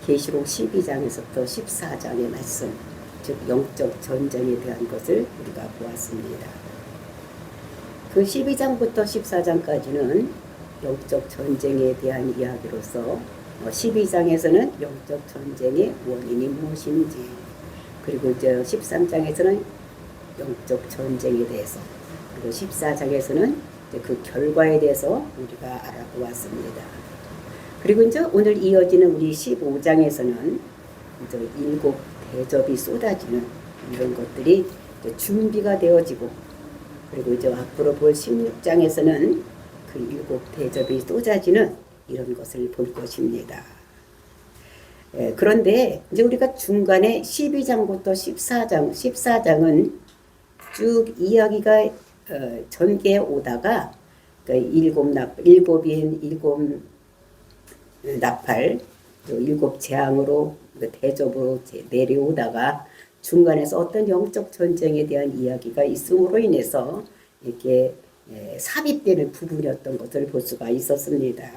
계시록 12장에서부터 14장의 말씀, 즉 영적 전쟁에 대한 것을 우리가 보았습니다. 그 12장부터 14장까지는 영적 전쟁에 대한 이야기로서 12장에서는 영적 전쟁의 원인이 무엇인지, 그리고 이제 13장에서는 영적 전쟁에 대해서, 그리고 14장에서는 그 결과에 대해서 우리가 알아보았습니다. 그리고 이제 오늘 이어지는 우리 15장에서는 이제 7 대접이 쏟아지는 이런 것들이 이제 준비가 되어지고, 그리고 이제 앞으로 볼 16장에서는 그 7 대접이 쏟아지는 이런 것을 볼 것입니다. 그런데 이제 우리가 중간에 12장부터 14장은 쭉 이야기가 전개해 오다가 일곱인 7 나팔, 7 재앙으로 대접으로 내려오다가 중간에서 어떤 영적 전쟁에 대한 이야기가 있음으로 인해서 이렇게 삽입되는 부분이었던 것을 볼 수가 있었습니다.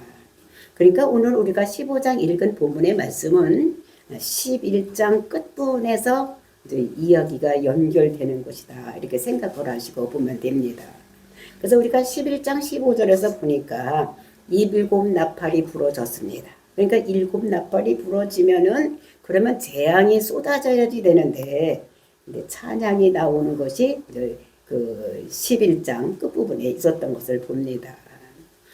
그러니까 오늘 우리가 15장 읽은 본문의 말씀은 11장 끝부분에서 이제 이야기가 연결되는 것이다, 이렇게 생각을 하시고 보면 됩니다. 그래서 우리가 11장 15절에서 보니까 7 나팔이 불어졌습니다. 그러니까 7 나팔이 불어지면은 그러면 재앙이 쏟아져야지 되는데, 근데 찬양이 나오는 것이 그 11장 끝부분에 있었던 것을 봅니다.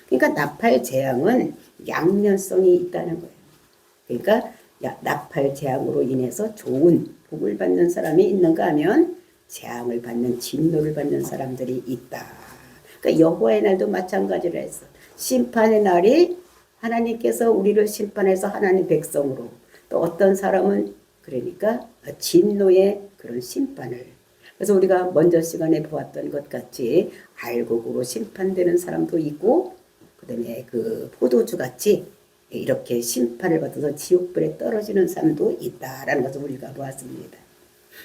그러니까 나팔 재앙은 양면성이 있다는 거예요. 그러니까 나팔 재앙으로 인해서 좋은 복을 받는 사람이 있는가 하면 재앙을 받는, 진노를 받는 사람들이 있다. 그러니까 여호와의 날도 마찬가지로 했어. 심판의 날이 하나님께서 우리를 심판해서 하나님 백성으로, 또 어떤 사람은 그러니까 진노의 그런 심판을, 그래서 우리가 먼저 시간에 보았던 것 같이 알곡으로 심판되는 사람도 있고, 그 다음에 그 포도주 같이 이렇게 심판을 받아서 지옥불에 떨어지는 사람도 있다라는 것을 우리가 보았습니다.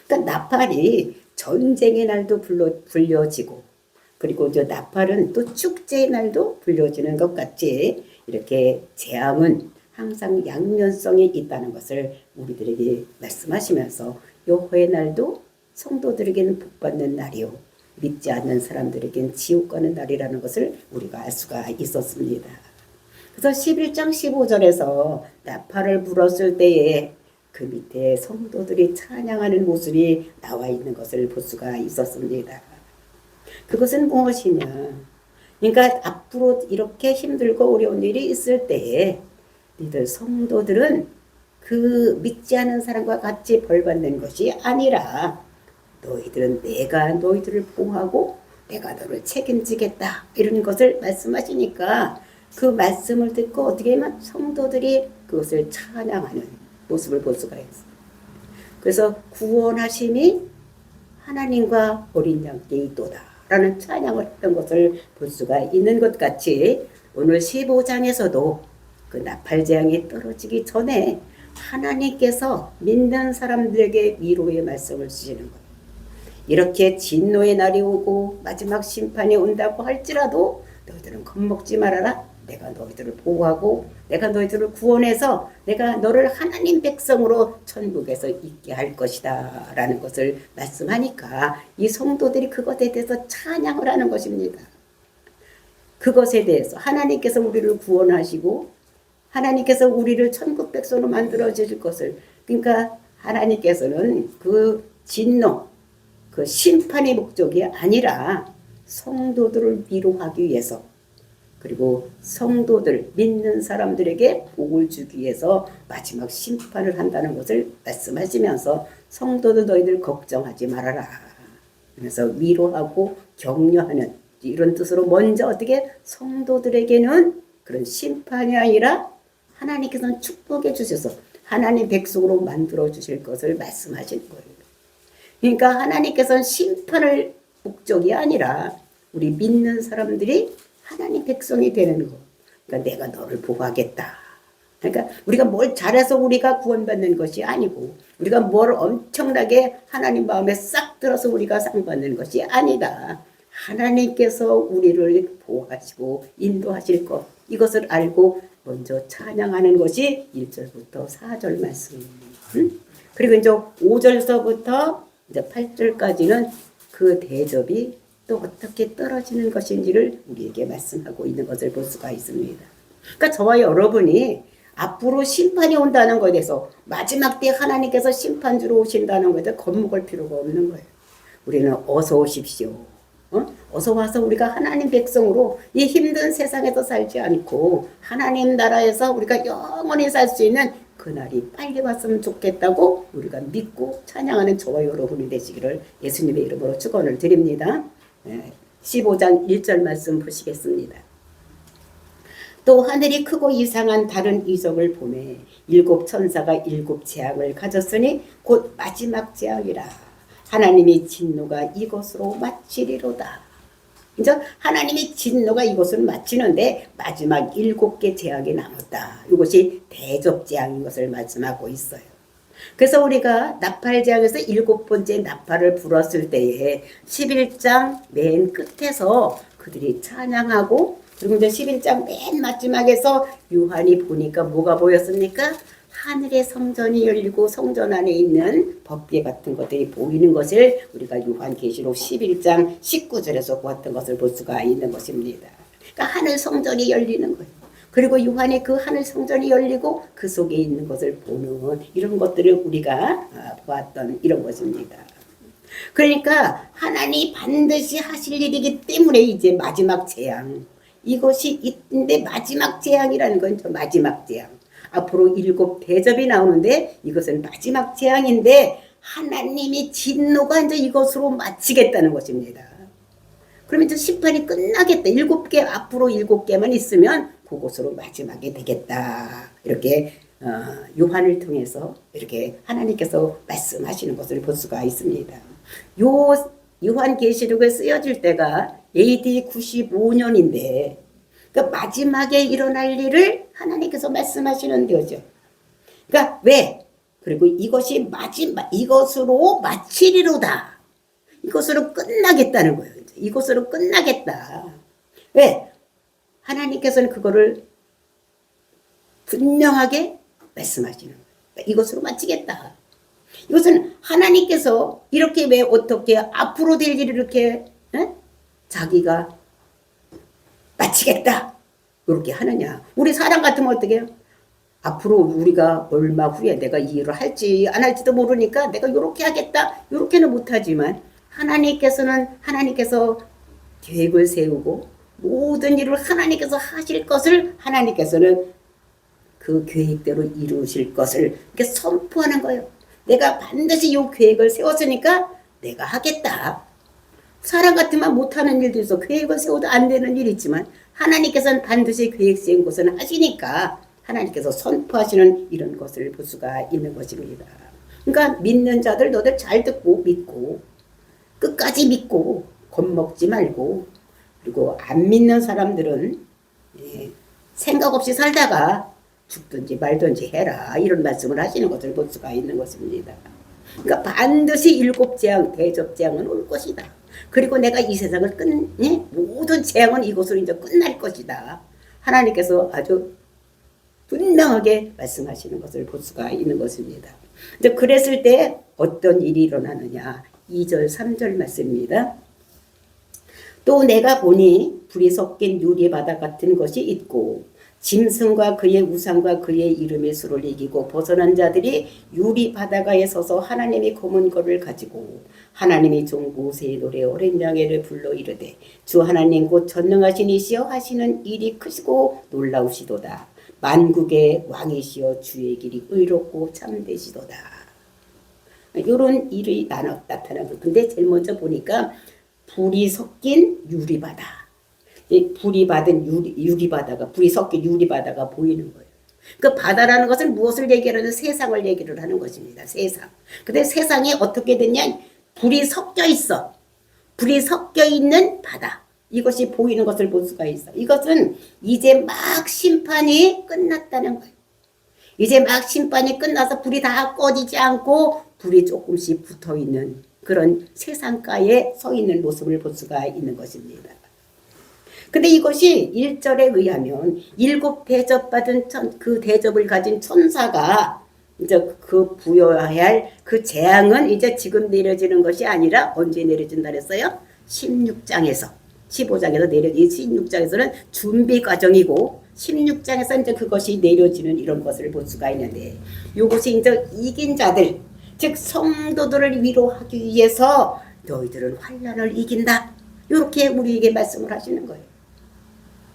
그러니까 나팔이 전쟁의 날도 불려지고, 그리고 저 나팔은 또 축제의 날도 불려지는 것 같이 이렇게 재앙은 항상 양면성이 있다는 것을 우리들에게 말씀하시면서 여호와의 날도 성도들에게는 복받는 날이요, 믿지 않는 사람들에게는 지옥 가는 날이라는 것을 우리가 알 수가 있었습니다. 그래서 11장 15절에서 나팔을 불었을 때에 그 밑에 성도들이 찬양하는 모습이 나와 있는 것을 볼 수가 있었습니다. 그것은 무엇이냐? 그러니까 앞으로 이렇게 힘들고 어려운 일이 있을 때에 너희들 성도들은 그 믿지 않는 사람과 같이 벌받는 것이 아니라 너희들은 내가 너희들을 보호하고 내가 너를 책임지겠다, 이런 것을 말씀하시니까 그 말씀을 듣고 어떻게 하면 성도들이 그것을 찬양하는 모습을 볼 수가 있어요. 그래서 구원하심이 하나님과 어린 양께 있도다 라는 찬양을 했던 것을 볼 수가 있는 것 같이 오늘 15장에서도 그 나팔 재앙이 떨어지기 전에 하나님께서 믿는 사람들에게 위로의 말씀을 주시는 거예요. 이렇게 진노의 날이 오고 마지막 심판이 온다고 할지라도 너희들은 겁먹지 말아라. 내가 너희들을 보호하고 내가 너희들을 구원해서 내가 너를 하나님 백성으로 천국에서 있게 할 것이다 라는 것을 말씀하니까 이 성도들이 그것에 대해서 찬양을 하는 것입니다. 그것에 대해서 하나님께서 우리를 구원하시고 하나님께서 우리를 천국 백성으로 만들어 주실 것을, 그러니까 하나님께서는 그 진노, 그 심판의 목적이 아니라 성도들을 위로하기 위해서, 그리고 성도들, 믿는 사람들에게 복을 주기 위해서 마지막 심판을 한다는 것을 말씀하시면서 성도들 너희들 걱정하지 말아라, 그래서 위로하고 격려하는 이런 뜻으로 먼저 어떻게 성도들에게는 그런 심판이 아니라 하나님께서는 축복해 주셔서 하나님 백성으로 만들어 주실 것을 말씀하신 거예요. 그러니까 하나님께서는 심판을 목적이 아니라 우리 믿는 사람들이 하나님 백성이 되는 거. 그러니까 내가 너를 보호하겠다. 그러니까 우리가 뭘 잘해서 우리가 구원받는 것이 아니고, 우리가 뭘 엄청나게 하나님 마음에 싹 들어서 우리가 상 받는 것이 아니다. 하나님께서 우리를 보호하시고 인도하실 것, 이것을 알고 먼저 찬양하는 것이 1절부터 4절 말씀입니다. 그리고 이제 5절서부터 이제 8절까지는 그 대접이 또 어떻게 떨어지는 것인지를 우리에게 말씀하고 있는 것을 볼 수가 있습니다. 그러니까 저와 여러분이 앞으로 심판이 온다는 것에 대해서 마지막 때 하나님께서 심판주로 오신다는 것에 겁먹을 필요가 없는 거예요. 우리는 어서 오십시오. 어서 와서 우리가 하나님 백성으로 이 힘든 세상에서 살지 않고 하나님 나라에서 우리가 영원히 살 수 있는 그날이 빨리 왔으면 좋겠다고 우리가 믿고 찬양하는 저와 여러분이 되시기를 예수님의 이름으로 축원을 드립니다. 15장 1절 말씀 보시겠습니다. 또 하늘이 크고 이상한 다른 이적을 보매 7 천사가 7 재앙을 가졌으니 곧 마지막 재앙이라. 하나님이 진노가 이것으로 마치리로다. 이제 하나님의 진노가 이것을 마치는데 마지막 7개 재앙이 남았다. 이것이 대접 재앙인 것을 말씀하고 있어요. 그래서 우리가 나팔 재앙에서 7번째 나팔을 불었을 때에 11장 맨 끝에서 그들이 찬양하고, 그리고 이제 11장 맨 마지막에서 요한이 보니까 뭐가 보였습니까? 하늘의 성전이 열리고 성전 안에 있는 법궤 같은 것들이 보이는 것을 우리가 요한계시록 11장 19절에서 보았던 것을 볼 수가 있는 것입니다. 그러니까 하늘 성전이 열리는 거예요. 그리고 요한이 그 하늘 성전이 열리고 그 속에 있는 것을 보는 이런 것들을 우리가 보았던 이런 것입니다. 그러니까 하나님이 반드시 하실 일이기 때문에 이제 마지막 재앙, 이것이 있는데 마지막 재앙이라는 건 저 마지막 재앙. 앞으로 7 대접이 나오는데 이것은 마지막 재앙인데 하나님이 진노가 이제 이것으로 마치겠다는 것입니다. 그러면 이제 심판이 끝나겠다. 7개, 앞으로 7개만 있으면 그것으로 마지막이 되겠다. 이렇게 요한을 통해서 이렇게 하나님께서 말씀하시는 것을 볼 수가 있습니다. 요 요한계시록에 쓰여질 때가 AD 95년인데 그러니까 마지막에 일어날 일을 하나님께서 말씀하시는 거죠. 그러니까 왜? 그리고 이것이 이것으로 마치리로다. 이것으로 끝나겠다는 거예요. 이것으로 끝나겠다. 왜? 하나님께서는 그거를 분명하게 말씀하시는 거예요. 그러니까 이것으로 마치겠다. 이것은 하나님께서 이렇게 왜 어떻게 앞으로 될 일을 이렇게 자기가 마치겠다 이렇게 하느냐. 우리 사람 같으면 어떻게 해요? 앞으로 우리가 얼마 후에 내가 이 일을 할지 안 할지도 모르니까 내가 이렇게 하겠다 이렇게는 못하지만 하나님께서 계획을 세우고 모든 일을 하나님께서 하실 것을 하나님께서는 그 계획대로 이루실 것을 이렇게 선포하는 거예요. 내가 반드시 이 계획을 세웠으니까 내가 하겠다. 사람 같으면 못하는 일도 있어. 계획을 세워도 안 되는 일이 있지만 하나님께서는 반드시 계획 세운 것은 하시니까 하나님께서 선포하시는 이런 것을 볼 수가 있는 것입니다. 그러니까 믿는 자들 너들 잘 듣고 믿고 끝까지 믿고 겁먹지 말고, 그리고 안 믿는 사람들은 생각 없이 살다가 죽든지 말든지 해라 이런 말씀을 하시는 것을 볼 수가 있는 것입니다. 그러니까 반드시 7 재앙 대접 재앙은 올 것이다. 그리고 내가 이 세상을 모든 재앙은 이것으로 이제 끝날 것이다. 하나님께서 아주 분명하게 말씀하시는 것을 볼 수가 있는 것입니다. 이제 그랬을 때 어떤 일이 일어나느냐. 2절 3절 말씀입니다. 또 내가 보니 불이 섞인 유리바다 같은 것이 있고 짐승과 그의 우상과 그의 이름의 수를 이기고 벗어난 자들이 유리바다가에 서서 하나님의 검은 거를 가지고 하나님이 종 모세의 노래 어린 양해를 불러 이르되 주 하나님 곧 전능하신 이시여 하시는 일이 크시고 놀라우시도다. 만국의 왕이시여 주의 길이 의롭고 참되시도다. 이런 일이 나타나고, 근데 제일 먼저 보니까 불이 섞인 유리바다. 불이 받은 유리바다가, 불이 섞인 유리바다가 보이는 거예요. 그 바다라는 것은 무엇을 얘기하는, 세상을 얘기를 하는 것입니다. 세상. 근데 세상이 어떻게 됐냐? 불이 섞여 있어. 불이 섞여 있는 바다. 이것이 보이는 것을 볼 수가 있어. 이것은 이제 막 심판이 끝났다는 거예요. 이제 막 심판이 끝나서 불이 다 꺼지지 않고 불이 조금씩 붙어 있는 그런 세상가에 서 있는 모습을 볼 수가 있는 것입니다. 근데 이것이 1절에 의하면 7대접받은 그 대접을 가진 천사가 이제 그 부여해야 할 그 재앙은 이제 지금 내려지는 것이 아니라 언제 내려진다 그랬어요? 16장에서 15장에서 내려지 16장에서는 준비 과정이고 16장에서 이제 그것이 내려지는 이런 것을 볼 수가 있는데 이것이 이제 이긴 자들 즉 성도들을 위로하기 위해서 너희들은 환난을 이긴다. 이렇게 우리에게 말씀을 하시는 거예요.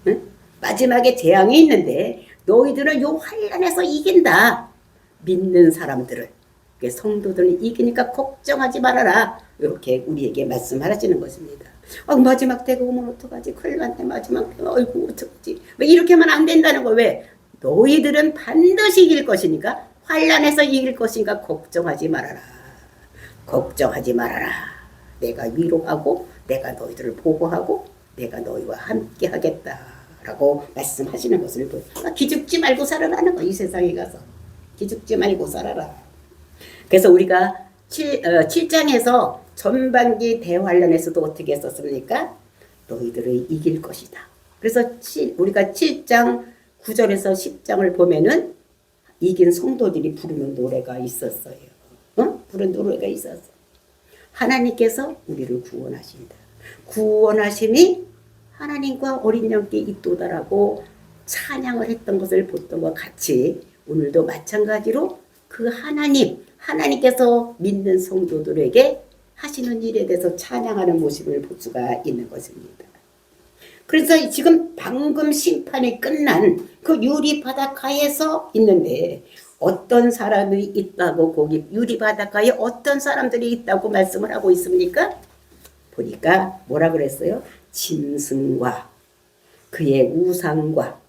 응? 마지막에 재앙이 있는데 너희들은 요 환난에서 이긴다. 믿는 사람들을 성도들은 이기니까 걱정하지 말아라. 이렇게 우리에게 말씀하시는 것입니다. 마지막 때가 오면 어떡하지? 큰일 났네. 마지막 때가 어이구 어떡하지? 왜 이렇게만 안 된다는 거예요. 왜? 너희들은 반드시 이길 것이니까 환난에서 이길 것이니까 걱정하지 말아라. 걱정하지 말아라. 내가 위로하고 내가 너희들을 보호하고 내가 너희와 함께 하겠다라고 말씀하시는 것을 보여. 기죽지 말고 살아라는 거. 이 세상에 가서 기죽지 말고 살아라. 그래서 우리가 7장에서 전반기 대환란에서도 어떻게 했었습니까? 너희들을 이길 것이다. 그래서 우리가 7장 9절에서 10장을 보면은 이긴 성도들이 부르는 노래가 있었어요. 부르는 노래가 있었어. 하나님께서 우리를 구원하신다. 구원하심이 하나님과 어린 양께 있도다라고 찬양을 했던 것을 봤던 것 같이 오늘도 마찬가지로 그 하나님께서 믿는 성도들에게 하시는 일에 대해서 찬양하는 모습을 볼 수가 있는 것입니다. 그래서 지금 방금 심판이 끝난 그 유리 바닷가에서 있는데 어떤 사람이 있다고 거기 유리 바닷가에 어떤 사람들이 있다고 말씀을 하고 있습니까? 보니까 뭐라 그랬어요? 짐승과 그의 우상과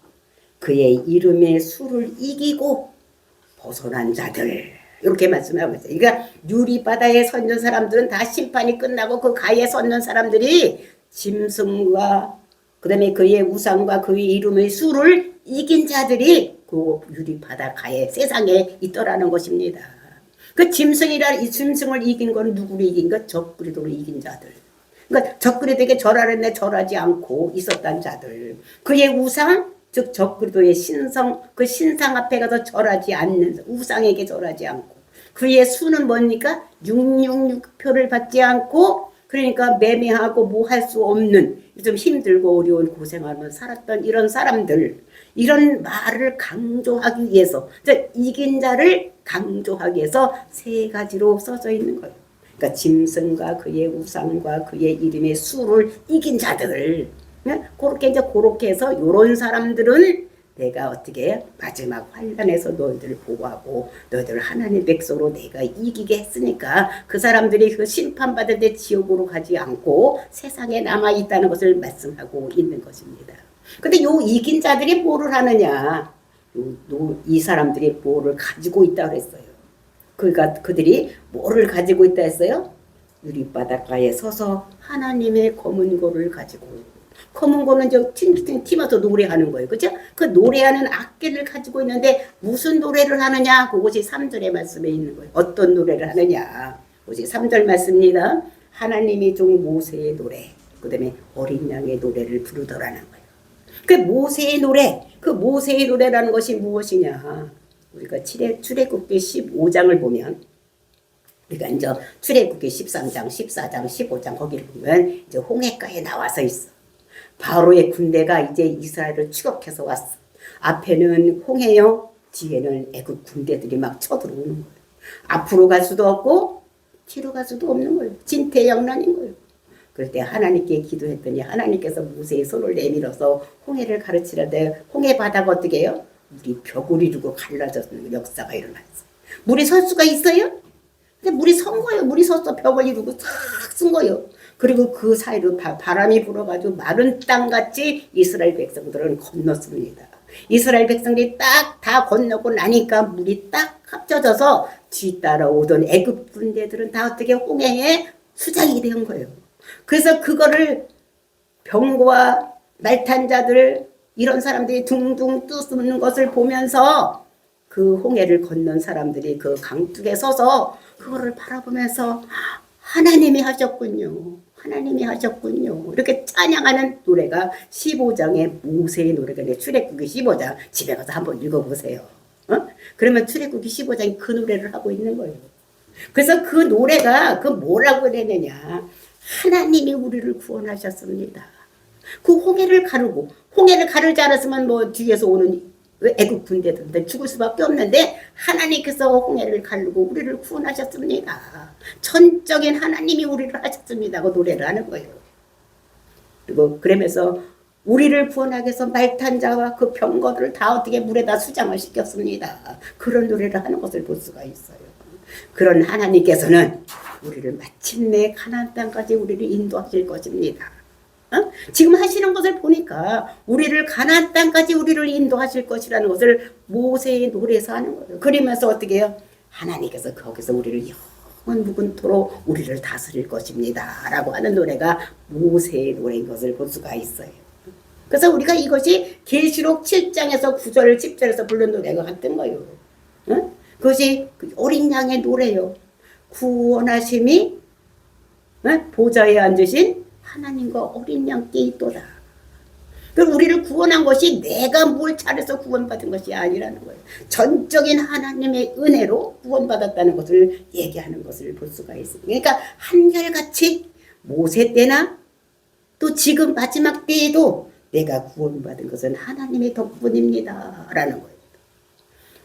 그의 이름의 수를 이기고 벗어난 자들 이렇게 말씀하고 있어요. 그러니까 유리바다에 서 있는 사람들은 다 심판이 끝나고 그 가에 서 있는 사람들이 짐승과 그 다음에 그의 우상과 그의 이름의 수를 이긴 자들이 그 유리바다 가에 세상에 있더라는 것입니다. 그 이 짐승을 이긴 건 누구를 이긴 것? 적그리스도를 이긴 자들. 그러니까 적그리스도에게 절하랬네 절하지 않고 있었던 자들. 그의 우상 즉 적그리스도의 그 신상 앞에 가서 절하지 않는 우상에게 절하지 않고 그의 수는 뭡니까? 666표를 받지 않고 그러니까 매매하고 뭐 할 수 없는 좀 힘들고 어려운 고생하며 살았던 이런 사람들 이런 말을 강조하기 위해서 이긴 자를 강조하기 위해서 세 가지로 써져 있는 거예요. 그러니까 짐승과 그의 우상과 그의 이름의 수를 이긴 자들 그렇게 해서 이런 사람들은 내가 어떻게 마지막 환난에서 너희들을 보호하고 너희들을 하나님의 백성으로 내가 이기게 했으니까 그 사람들이 그 심판받을 때 지옥으로 가지 않고 세상에 남아있다는 것을 말씀하고 있는 것입니다. 근데 요 이긴 자들이 뭐를 하느냐? 이 사람들이 뭐를 가지고 있다고 했어요. 그러니까 그들이 뭐를 가지고 있다 했어요? 유리바닷가에 서서 하나님의 검은 고를 가지고 검은 거는 저 팀에서 노래하는 거예요. 그죠? 그 노래하는 악기를 가지고 있는데 무슨 노래를 하느냐? 그것이 3절의 말씀에 있는 거예요. 어떤 노래를 하느냐? 그것이 3절 말씀입니다. 하나님이 종 모세의 노래, 그 다음에 어린 양의 노래를 부르더라는 거예요. 그 모세의 노래라는 것이 무엇이냐? 우리가 출애굽기 15장을 보면 우리가 이제 출애굽기 13장, 14장, 15장 거기를 보면 이제 홍해가에 나와서 있어. 바로의 군대가 이제 이스라엘을 추격해서 왔어. 앞에는 홍해요. 뒤에는 애굽 군대들이 막 쳐들어오는 거예요. 앞으로 갈 수도 없고 뒤로 갈 수도 없는 거예요. 진퇴양난인 거예요. 그럴 때 하나님께 기도했더니 하나님께서 모세의 손을 내밀어서 홍해를 가르치는데 홍해 바다가 어떻게 해요? 물이 벽을 이루고 갈라졌는 역사가 일어났어. 물이 설 수가 있어요? 근데 물이 선 거예요. 물이 서서 벽을 이루고 싹 쓴 거예요. 그리고 그 사이로 바람이 불어가지고 마른 땅같이 이스라엘 백성들은 건넜습니다. 이스라엘 백성들이 딱 다 건너고 나니까 물이 딱 합쳐져서 뒤따라오던 애굽 군대들은 다 어떻게 홍해에 수장이 된 거예요. 그래서 그거를 병거와 말탄자들 이런 사람들이 둥둥 뜨는 것을 보면서 그 홍해를 건넌 사람들이 그 강둑에 서서 그거를 바라보면서 하나님이 하셨군요. 하나님이 하셨군요. 이렇게 찬양하는 노래가 15장의 모세의 노래가 출애굽기 15장 집에 가서 한번 읽어보세요. 그러면 출애굽기 15장이 그 노래를 하고 있는 거예요. 그래서 그 노래가 그 뭐라고 되느냐. 하나님이 우리를 구원하셨습니다. 그 홍해를 가르고 홍해를 가르지 않았으면 뭐 뒤에서 오는 애국 군대들 죽을 수밖에 없는데 하나님께서 홍해를 가르고 우리를 구원하셨습니다. 전적인 하나님이 우리를 하셨습니다. 그 노래를 하는 거예요. 그리고 그러면서 우리를 구원하기 위해서 말탄 자와 그 병거들을 다 어떻게 물에다 수장을 시켰습니다. 그런 노래를 하는 것을 볼 수가 있어요. 그런 하나님께서는 우리를 마침내 가나안 땅까지 우리를 인도하실 것입니다. 지금 하시는 것을 보니까 우리를 가나안 땅까지 우리를 인도하실 것이라는 것을 모세의 노래에서 하는 거예요. 그러면서 어떻게 해요? 하나님께서 거기서 우리를 영원 무근토록 우리를 다스릴 것입니다. 라고 하는 노래가 모세의 노래인 것을 볼 수가 있어요. 그래서 우리가 이것이 계시록 7장에서 9절 10절에서 부른 노래가 같은 거예요. 그것이 어린 양의 노래요. 구원하심이 보좌에 앉으신 하나님과 어린 양께 있도다. 우리를 구원한 것이 내가 뭘 잘해서 구원받은 것이 아니라는 거예요. 전적인 하나님의 은혜로 구원받았다는 것을 얘기하는 것을 볼 수가 있습니다. 그러니까 한결같이 모세 때나 또 지금 마지막 때에도 내가 구원받은 것은 하나님의 덕분입니다. 라는 거예요.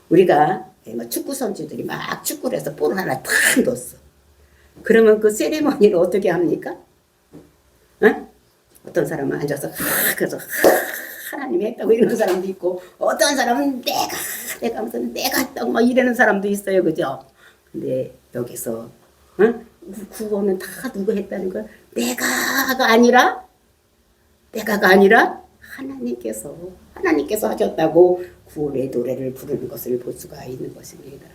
우리가 축구 선수들이 막 축구를 해서 볼 하나 탁 넣었어. 그러면 그 세리머니를 어떻게 합니까? 어떤 사람은 앉아서 그래서 하나님이 했다고 이러는 사람도 있고 어떤 사람은 내가 하면서 내가 했다고 막 이러는 사람도 있어요. 그죠? 근데 여기서 구원은 다 누가 했다는 걸 내가가 아니라 하나님께서 하셨다고 구원의 노래를 부르는 것을 볼 수가 있는 것입니다.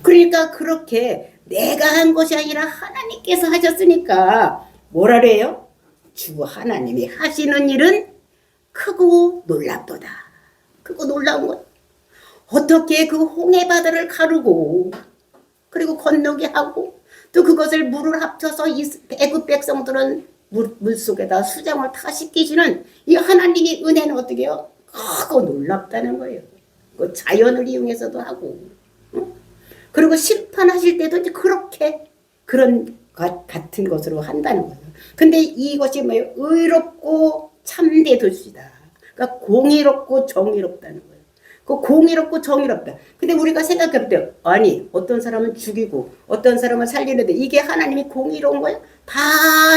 그러니까 그렇게 내가 한 것이 아니라 하나님께서 하셨으니까 뭐라래요? 주 하나님이 하시는 일은 크고 놀랍도다. 크고 놀라운 것. 어떻게 그 홍해 바다를 가르고 그리고 건너게 하고 또 그것을 물을 합쳐서 애굽 백성들은 물속에다 수장을 다 시키시는 이 하나님의 은혜는 어떻게 해요? 크고 놀랍다는 거예요. 그 자연을 이용해서도 하고 그리고 심판하실 때도 그렇게 그런 같은 것으로 한다는 거예요. 근데 이것이 뭐예요? 의롭고 참되도시다. 그러니까 공의롭고 정의롭다는 거예요. 그 공의롭고 정의롭다. 근데 우리가 생각해볼 때 아니 어떤 사람은 죽이고 어떤 사람은 살리는데 이게 하나님이 공의로운 거예요? 다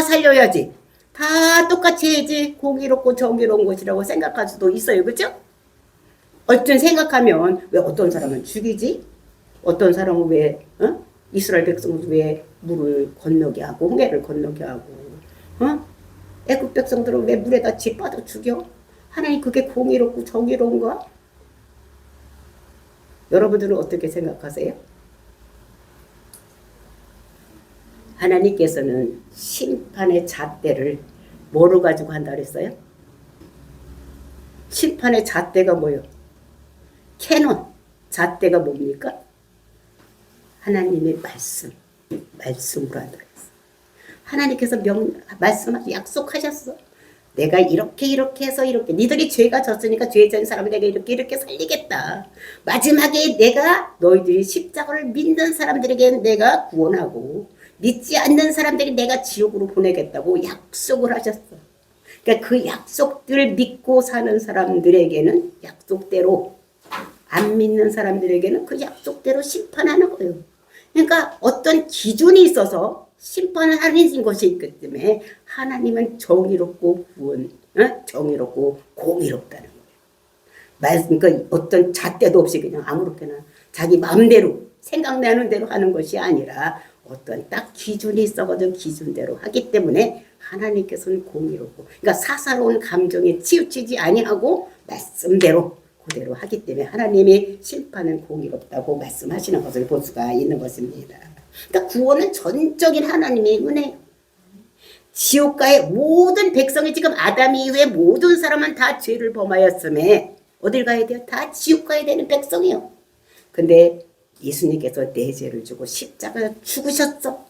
살려야지. 다 똑같이 해야지 공의롭고 정의로운 것이라고 생각할 수도 있어요. 그렇죠? 어떤 생각하면 왜 어떤 사람은 죽이지? 어떤 사람은 왜 이스라엘 백성을 왜 물을 건너게 하고 홍해를 건너게 하고 애굽 백성들은 왜 물에다 짓빠져 죽여? 하나님 그게 공의롭고 정의로운가? 여러분들은 어떻게 생각하세요? 하나님께서는 심판의 잣대를 뭐로 가지고 한다 그랬어요? 심판의 잣대가 뭐예요? 캐논. 잣대가 뭡니까? 하나님의 말씀으로 한다 그랬어. 하나님께서 말씀하셔 약속하셨어. 내가 이렇게 해서 이렇게 니들이 죄가 졌으니까 죄 진 사람을 내가 이렇게 살리겠다. 마지막에 내가 너희들이 십자가를 믿는 사람들에게는 내가 구원하고 믿지 않는 사람들이 내가 지옥으로 보내겠다고 약속을 하셨어. 그러니까 그 약속들을 믿고 사는 사람들에게는 약속대로 안 믿는 사람들에게는 그 약속대로 심판하는 거예요. 그러니까 어떤 기준이 있어서 심판을 하는 것이 있기 때문에 하나님은 정의롭고 정의롭고 공의롭다는 거예요. 그러니까 어떤 잣대도 없이 그냥 아무렇게나 자기 마음대로 생각나는 대로 하는 것이 아니라 어떤 딱 기준이 있어가지고 기준대로 하기 때문에 하나님께서는 공의롭고 그러니까 사사로운 감정에 치우치지 아니하고 말씀대로 그대로 하기 때문에 하나님이 심판은 공의롭다고 말씀하시는 것을 볼 수가 있는 것입니다. 그러니까 구원은 전적인 하나님의 은혜예요. 지옥가의 모든 백성이 지금 아담 이후에 모든 사람은 다 죄를 범하였음에 어딜 가야 돼요? 다 지옥 가야 되는 백성이요. 근데 예수님께서 내 죄를 주고 십자가에 죽으셨어.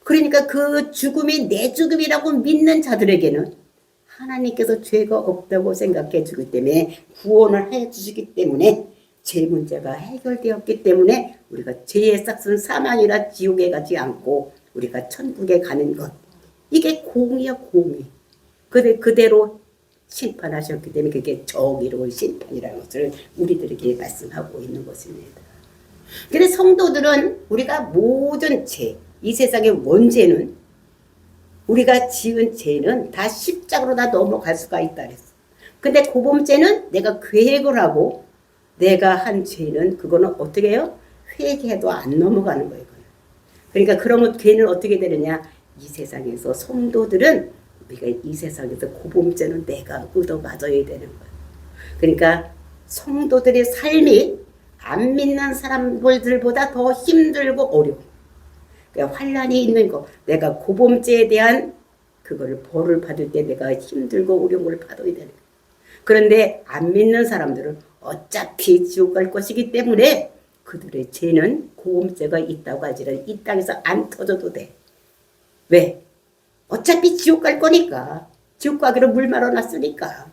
그러니까 그 죽음이 내 죽음이라고 믿는 자들에게는 하나님께서 죄가 없다고 생각해 주기 때문에 구원을 해 주시기 때문에 죄 문제가 해결되었기 때문에 우리가 죄의 싹은 사망이라 지옥에 가지 않고 우리가 천국에 가는 것. 이게 공이야, 공이. 그대로 심판하셨기 때문에 그게 정의로운 심판이라는 것을 우리들에게 말씀하고 있는 것입니다. 그래서 성도들은 우리가 모든 죄, 이 세상의 원죄는 우리가 지은 죄는 다 십자가로 다 넘어갈 수가 있다 그랬어. 근데 고범죄는 내가 계획을 하고 내가 한 죄는 그거는 어떻게 해요? 회개해도 안 넘어가는 거예요. 그러니까 그러면 죄는 어떻게 되느냐? 이 세상에서 성도들은 우리가 이 세상에서 고범죄는 내가 얻어맞아야 되는 거예요. 그러니까 성도들의 삶이 안 믿는 사람들보다 더 힘들고 어려워. 그러니까 환란이 있는 거, 내가 고범죄에 대한 그거를 벌을 받을 때 내가 힘들고 어려움을 받아야 되는 거예요. 그런데 안 믿는 사람들은 어차피 지옥 갈 것이기 때문에 그들의 죄는 고범죄가 있다고 하지만 이 땅에서 안 터져도 돼. 왜? 어차피 지옥 갈 거니까. 지옥 가기로 물 말아놨으니까.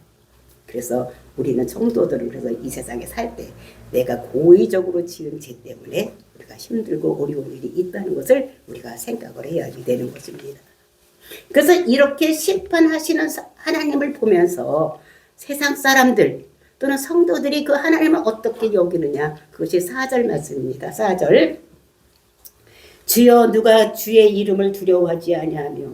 그래서 우리는 성도들은 그래서 이 세상에 살 때 내가 고의적으로 지은 죄 때문에 우리가 힘들고 어려운 일이 있다는 것을 우리가 생각을 해야 되는 것입니다. 그래서 이렇게 심판하시는 하나님을 보면서 세상 사람들 또는 성도들이 그 하나님을 어떻게 여기느냐, 그것이 4절 말씀입니다. 4절, 주여 누가 주의 이름을 두려워하지 아니하며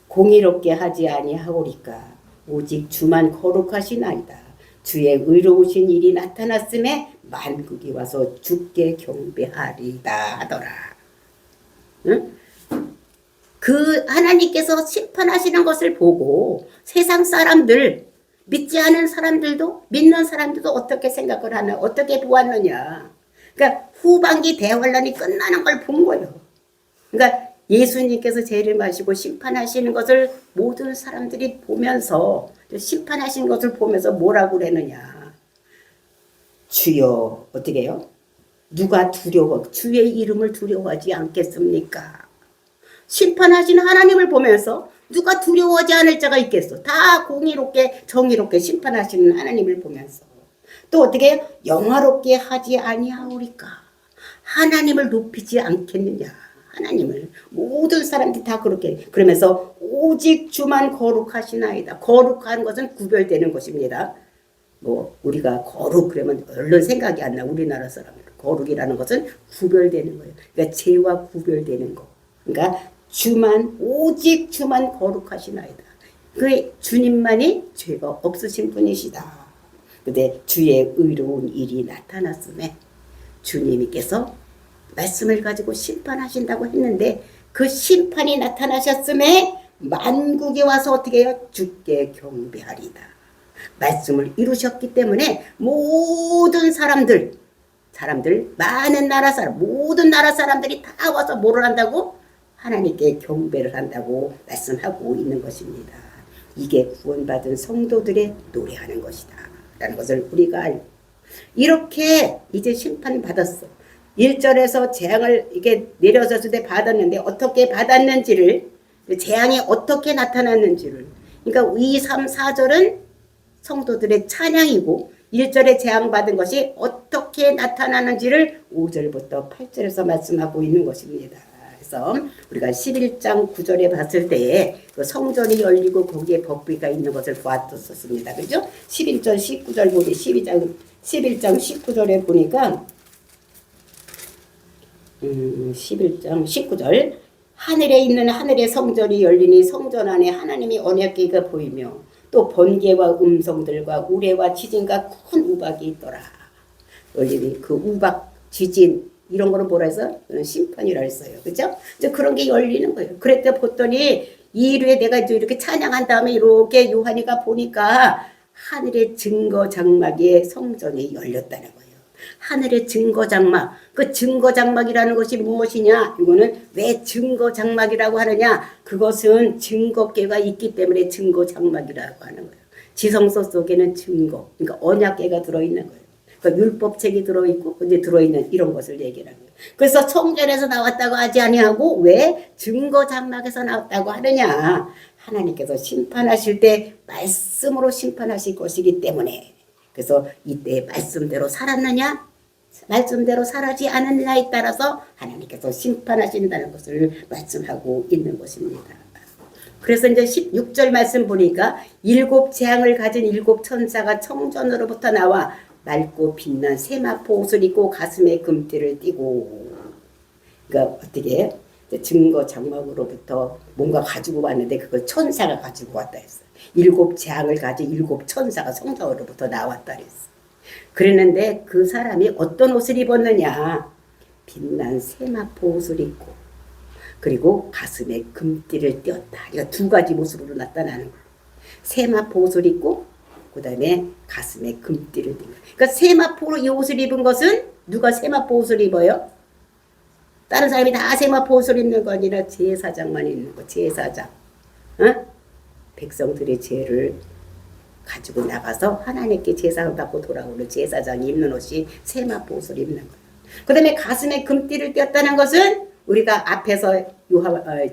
공의롭게 하지 아니하오리까. 오직 주만 거룩하시나이다. 주의 의로우신 일이 나타났음에 만국이 와서 주께 경배하리다 하더라. 응? 그 하나님께서 심판하시는 것을 보고 세상 사람들, 믿지 않은 사람들도 믿는 사람들도 어떻게 생각을 하나, 어떻게 보았느냐. 그러니까 후반기 대환란이 끝나는 걸 본 거예요. 그러니까 예수님께서 죄를 마시고 심판하시는 것을 모든 사람들이 보면서, 심판하시는 것을 보면서 뭐라고 그랬느냐. 주여, 어떻게 해요? 누가 주의 이름을 두려워하지 않겠습니까? 심판하시는 하나님을 보면서 누가 두려워하지 않을 자가 있겠어. 다 공의롭게 정의롭게 심판하시는 하나님을 보면서 또 어떻게 해요? 영화롭게 하지 아니하오리까. 하나님을 높이지 않겠느냐. 하나님을 모든 사람들이 다 그렇게 그러면서 오직 주만 거룩하시나이다. 거룩한 것은 구별되는 것입니다. 뭐 우리가 거룩 그러면 얼른 생각이 안 나. 우리나라 사람들 거룩이라는 것은 구별되는 거예요. 그러니까 죄와 구별되는 거. 그러니까 주만 오직 주만 거룩하시나이다. 그 주님만이 죄가 없으신 분이시다. 근데 주의 의로운 일이 나타났음에 주님께서 말씀을 가지고 심판하신다고 했는데 그 심판이 나타나셨음에 만국에 와서 어떻게 해요? 주께 경배하리다. 말씀을 이루셨기 때문에 모든 사람들 많은 나라 사람 모든 나라 사람들이 다 와서 뭐를 한다고? 하나님께 경배를 한다고 말씀하고 있는 것입니다. 이게 구원받은 성도들의 노래하는 것이다 라는 것을 우리가 알고 이렇게 이제 심판받았어. 1절에서 재앙을 이렇게 내려졌을 때 받았는데 어떻게 받았는지를, 재앙이 어떻게 나타났는지를, 그러니까 2, 3, 4절은 성도들의 찬양이고 1절에 재앙받은 것이 어떻게 나타나는지를 5절부터 8절에서 말씀하고 있는 것입니다. 그래서 우리가 11장 9절에 봤을 때에 그 성전이 열리고 거기에 법궤가 있는 것을 보았었습니다. 그죠? 11절 19절 보니 11장 19절에 보니까 11장 19절 하늘에 있는 하늘의 성전이 열리니 성전 안에 하나님이 언약궤가 보이며 또 번개와 음성들과 우레와 지진과 큰 우박이 있더라. 열리니 그 우박, 지진 이런 거는 뭐라 해서 심판이라 했어요. 그죠? 이제 그런 게 열리는 거예요. 그랬더니 봤더니 이일에 내가 이제 이렇게 찬양한 다음에 이렇게 요한이가 보니까 하늘의 증거 장막에 성전이 열렸다는 거예요. 하늘의 증거 장막. 그 증거 장막이라는 것이 무엇이냐? 이거는 왜 증거 장막이라고 하느냐? 그것은 증거궤가 있기 때문에 증거 장막이라고 하는 거예요. 지성소 속에는 증거, 그러니까 언약궤가 들어있는 거예요. 그 율법책이 들어있고 이제 들어있는 이런 것을 얘기를 합니다. 그래서 성전에서 나왔다고 하지 아니하고 왜 증거 장막에서 나왔다고 하느냐? 하나님께서 심판하실 때 말씀으로 심판하실 것이기 때문에. 그래서 이때 말씀대로 살았느냐? 말씀대로 살아지 않았느냐에 따라서 하나님께서 심판하신다는 것을 말씀하고 있는 것입니다. 그래서 이제 16절 말씀 보니까 7 재앙을 가진 7 천사가 성전으로부터 나와 맑고 빛난 세마포 옷을 입고 가슴에 금띠를 띠고, 그러니까 어떻게 증거 장막으로부터 뭔가 가지고 왔는데 그걸 천사가 가지고 왔다 했어요. 7 재앙을 가진 7 천사가 성전으로부터 나왔다 했어요. 그랬는데 그 사람이 어떤 옷을 입었느냐? 빛난 세마포 옷을 입고 그리고 가슴에 금띠를 띄었다. 그러니까 2가지 모습으로 나타나는 거예요. 세마포 옷을 입고 그 다음에 가슴에 금띠를 띈 거예요. 그러니까 세마포로 이 옷을 입은 것은 누가 세마포 옷을 입어요? 다른 사람이 다 세마포 옷을 입는 거 아니라 제사장만 입는 거. 제사장. 백성들의 죄를 가지고 나가서 하나님께 제사를 받고 돌아오는 제사장이 입는 옷이 세마포 옷을 입는 거예요. 그 다음에 가슴에 금띠를 띄었다는 것은 우리가 앞에서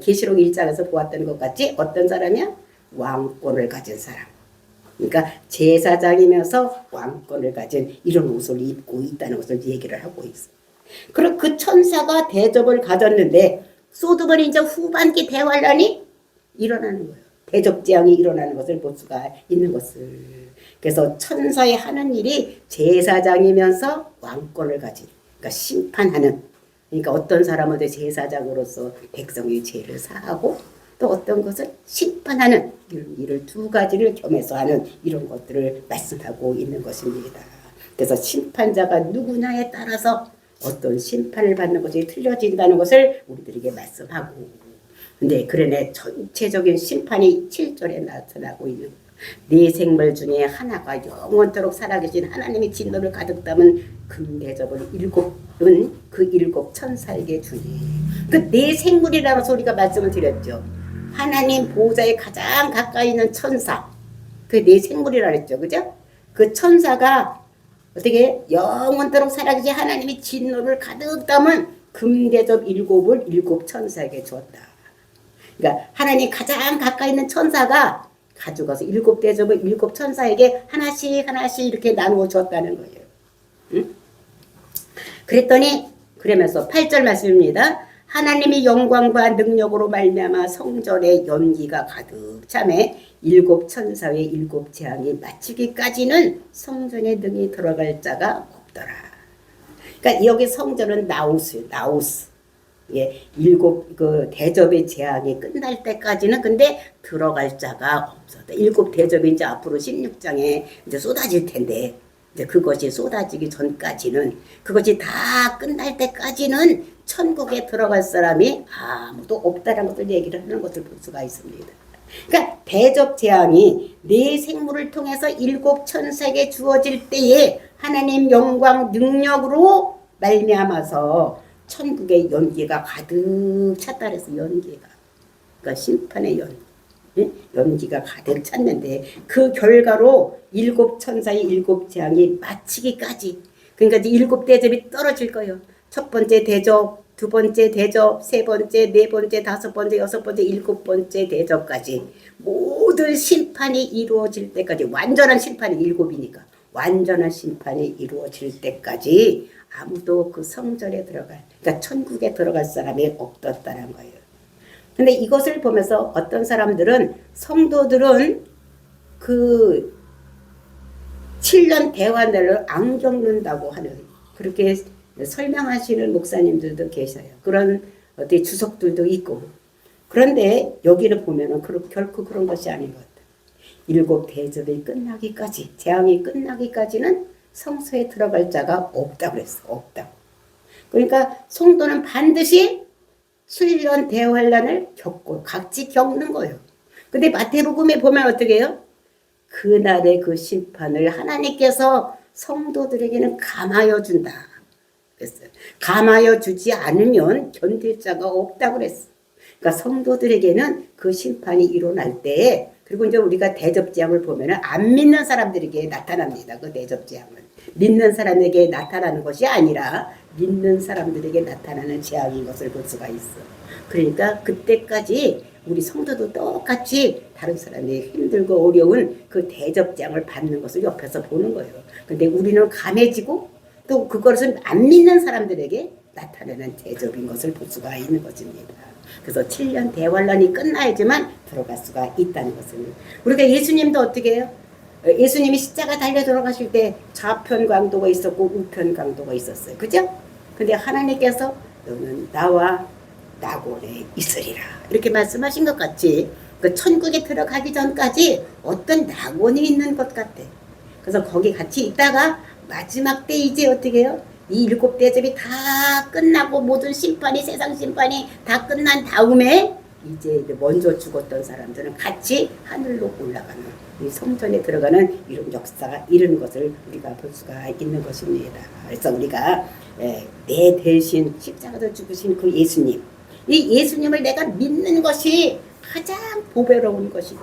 계시록 1장에서 보았던 것 같이 어떤 사람이야? 왕권을 가진 사람. 그러니까 제사장이면서 왕권을 가진 이런 옷을 입고 있다는 것을 얘기를 하고 있어요. 그럼 그 천사가 대접을 가졌는데 소돔은 이제 후반기 대환란이 일어나는 거예요. 대접재앙이 일어나는 것을 볼 수가 있는 것을. 그래서 천사의 하는 일이 제사장이면서 왕권을 가진, 그러니까 심판하는, 그러니까 어떤 사람은 제사장으로서 백성의 죄를 사하고 또 어떤 것을 심판하는 이런 일을 2가지를 겸해서 하는 이런 것들을 말씀하고 있는 것입니다. 그래서 심판자가 누구냐에 따라서 어떤 심판을 받는 것이 틀려진다는 것을 우리들에게 말씀하고, 근데 그러네 전체적인 심판이 7절에 나타나고 있는 거예요. 네 생물 중에 하나가 영원토록 살아계신 하나님의 진노를 가득 담은 금대접을 7은 그 7 천사에게 주니, 그 네 생물이라는 소리가 말씀을 드렸죠. 하나님 보호자에 가장 가까이 있는 천사, 그 네 생물이라 그랬죠. 그죠? 그 천사가 어떻게 영원토록 살아계신 하나님의 진노를 가득 담은 금대접 7을 7 천사에게 주었다. 그러니까 하나님 가장 가까이 있는 천사가 가져가서 7 대접을 7 천사에게 하나씩 하나씩 이렇게 나누어 줬다는 거예요. 응? 그랬더니 그러면서 8절 말씀입니다. 하나님이 영광과 능력으로 말미암아 성전에 연기가 가득 차매 7 천사의 7 재앙이 마치기까지는 성전에 능히 들어갈 자가 없더라. 그러니까 여기 성전은 나우스. 예, 7 그 대접의 재앙이 끝날 때까지는 근데 들어갈 자가 없었다. 7 대접이 이제 앞으로 16장에 이제 쏟아질 텐데, 이제 그것이 쏟아지기 전까지는, 그것이 다 끝날 때까지는 천국에 들어갈 사람이 아무도 없다는 것을 얘기를 하는 것을 볼 수가 있습니다. 그러니까 대접 재앙이 네 생물을 통해서 7 천사에게 주어질 때에 하나님 영광 능력으로 말미암아서 천국의 연기가 가득 찼다 그래서 연기가, 그러니까 심판의 연기가 가득 찼는데 그 결과로 7 천사의 7 재앙이 마치기까지, 그러니까 이제 7 대접이 떨어질 거예요. 첫 번째 대접, 2번째 대접, 3번째, 4번째, 5번째, 6번째, 7번째 대접까지 모든 심판이 이루어질 때까지, 완전한 심판이 7이니까 완전한 심판이 이루어질 때까지 아무도 그 성전에 그러니까 천국에 들어갈 사람이 없었다는 거예요. 근데 이것을 보면서 어떤 사람들은, 성도들은 그 7년 대환란을 안 겪는다고 하는, 그렇게 설명하시는 목사님들도 계셔요. 그런 어떤 주석들도 있고. 그런데 여기를 보면은 결코 그런 것이 아닌 것 같아요. 7 대접이 끝나기까지, 재앙이 끝나기까지는 성소에 들어갈 자가 없다고 그랬어. 없다고. 그러니까 성도는 반드시 수일년 대환란을 같이 겪는 거예요. 근데 마태복음에 보면 어떻게 해요? 그날의 그 심판을 하나님께서 성도들에게는 감하여 준다 그랬어요. 감하여 주지 않으면 견딜 자가 없다고 그랬어. 그러니까 성도들에게는 그 심판이 일어날 때에, 그리고 이제 우리가 대접재앙을 보면은 안 믿는 사람들에게 나타납니다. 그 대접재앙은 믿는 사람에게 나타나는 것이 아니라 믿는 사람들에게 나타나는 재앙인 것을 볼 수가 있어. 그러니까 그때까지 우리 성도도 똑같이 다른 사람이 힘들고 어려운 그 대접장을 받는 것을 옆에서 보는 거예요. 근데 우리는 감해지고 또 그것을 안 믿는 사람들에게 나타나는 대접인 것을 볼 수가 있는 것입니다. 그래서 7년 대환란이 끝나야지만 들어갈 수가 있다는 것을. 우리가 예수님도 어떻게 해요? 예수님이 십자가 달려 돌아가실 때 좌편 강도가 있었고 우편 강도가 있었어요. 그죠? 근데 하나님께서 너는 나와 낙원에 있으리라 이렇게 말씀하신 것 같이 그 천국에 들어가기 전까지 어떤 낙원이 있는 것 같아. 그래서 거기 같이 있다가 마지막 때 이제 어떻게 해요? 이 7 대접이 다 끝나고 모든 심판이 세상 심판이 다 끝난 다음에 이제 먼저 죽었던 사람들은 같이 하늘로 올라가는 이 성전에 들어가는 이런 역사가 이런 것을 우리가 볼 수가 있는 것입니다. 그래서 우리가 내 대신 십자가를 죽으신 그 예수님, 이 예수님을 내가 믿는 것이 가장 보배로운 것이다.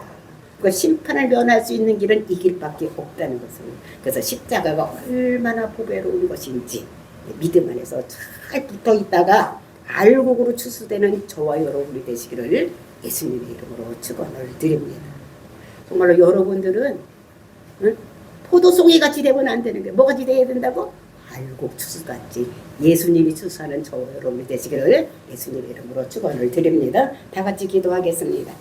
그 심판을 면할 수 있는 길은 이 길밖에 없다는 것을. 그래서 십자가가 얼마나 보배로운 것인지 믿음 안에서 잘 붙어 있다가 알곡으로 추수되는 저와 여러분이 되시기를 예수님의 이름으로 축원을 드립니다. 정말로 여러분들은 포도송이 같이 되면 안 되는 게 뭐가 돼야 된다고? 알곡 추수같이 예수님이 추수하는 저와 여러분이 되시기를 예수님의 이름으로 축원을 드립니다. 다 같이 기도하겠습니다.